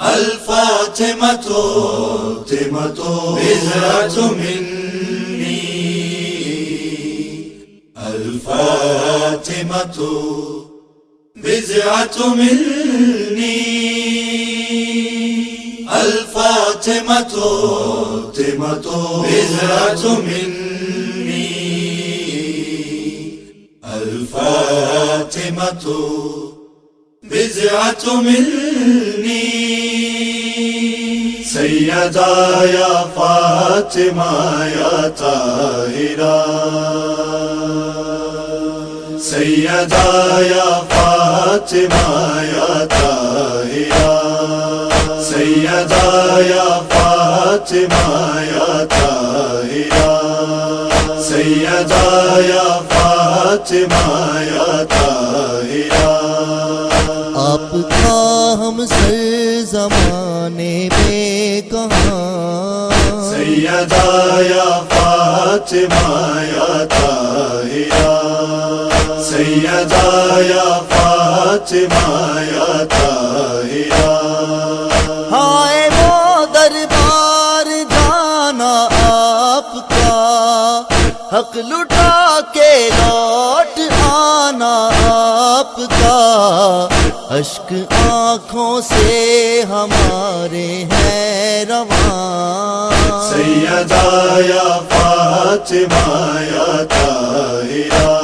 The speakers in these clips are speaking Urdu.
الفاطمة بضعة مني، الفاطمة بضعة مني، الفاطمة بضعة مني، الفاطمة بضعة مني. سیدہ یا فاطمہ یا طاہرہ، سیدہ یا فاطمہ یا طاہرہ، سیدہ یا فاطمہ یا طاہرہ، سیدہ یا فاطمہ یا طاہرہ. آپ کا ہم سر زمانے میں کہاں، سیدہ یا فاطمہ یا طاہرہ، سیدہ یا فاطمہ یا طاہرہ. ہائے وہ دربار جانا آپ کا، حق لٹا کے لوٹ آنا آپ کا، اشک آنکھوں سے ہمارے ہیں رواں. سیدہ یا فاطمہ یا طاہرہ،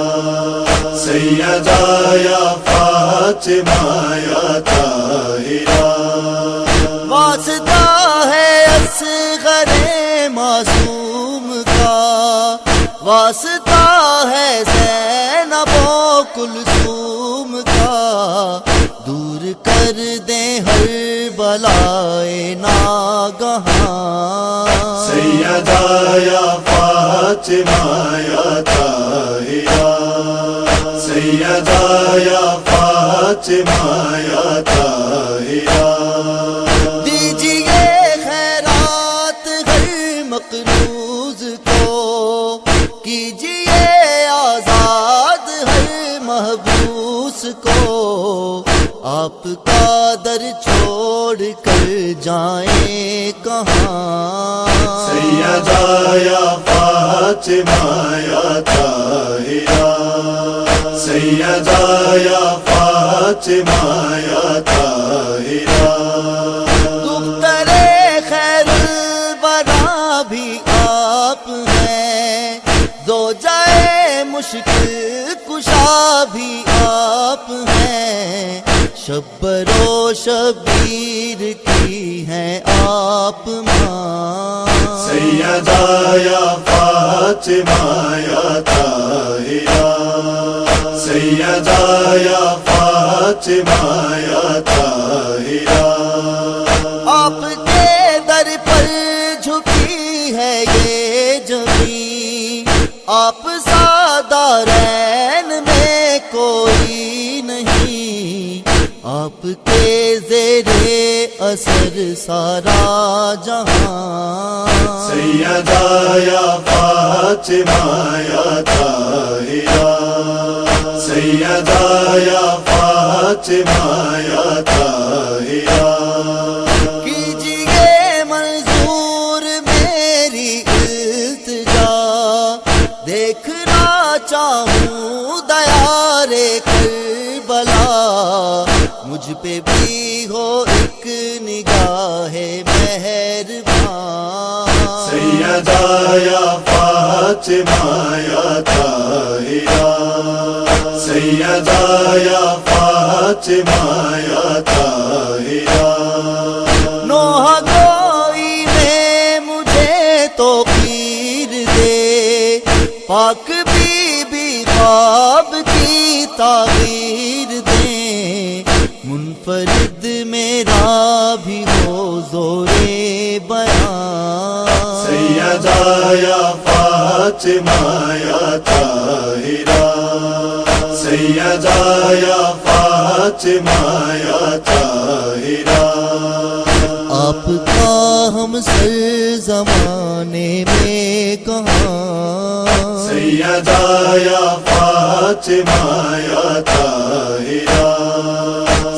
سیدہ یا فاطمہ یا طاہرہ. واسطہ ہے اصغر معصوم کا، واسطہ ہے زینب و کلثوم کا، دور کر دیں ہر بلائے ناگہاں. سیدہ یا فاطمہ یا طاہرہ، سیدہ یا فاطمہ یا طاہرہ. دیجیے خیرات ہر مقروض کو، کیجیے آزاد ہر محبوس کو، آپ کا در چھوڑ کر جائیں کہاں. سیدہ یا فاطمہ یا طاہرہ، سیدہ یا فاطمہ یا طاہرہ. دختر خیر الورا بھی آپ ہیں، دو جائے مشکل کشا بھی آپ ہیں، شبر و شبیر کی ہیں آپ ماں. سیدہ یا فاطمہ یا طاہرہ، سیدہ یا فاطمہ یا طاہرہ. آپ کے در پر جھکی ہے یہ زمین، آپ سادارین میں کوئی نہیں، آپ کے زیر اثر سارا جہاں. سیدہ یا فاطمہ یا طاہرہ، سیدہ یا فاطمہ یا طاہرہ. کیجیے منظور میری التجا، دیکھنا چاہوں دیار کربلا، مجھ پہ بھی ہو ایک نگاہ مہربان. سیدہ یا فاطمہ یا طاہرہ، سیدہ یا فاطمہ یا طاہرہ. نوحہ گوئی میں مجھے تو پیر دے، پاک بی بی خواب کی تعبیر دیں، منفرد میرا بھی ہو زور بیان. سیدہ یا فاطمہ یا طاہرہ، سیدہ یا فاطمہ یا طاہرہ. آپ کا ہم سر زمانے میں کہاں، سیدہ یا فاطمہ یا طاہرہ،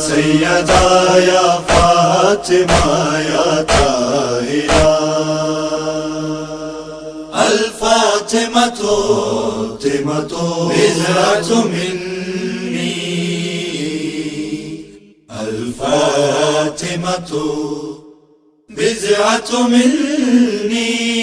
سیدہ یا فاطمہ یا طاہرہ الفاطمة بضعة مني الفاطمة بضعة مني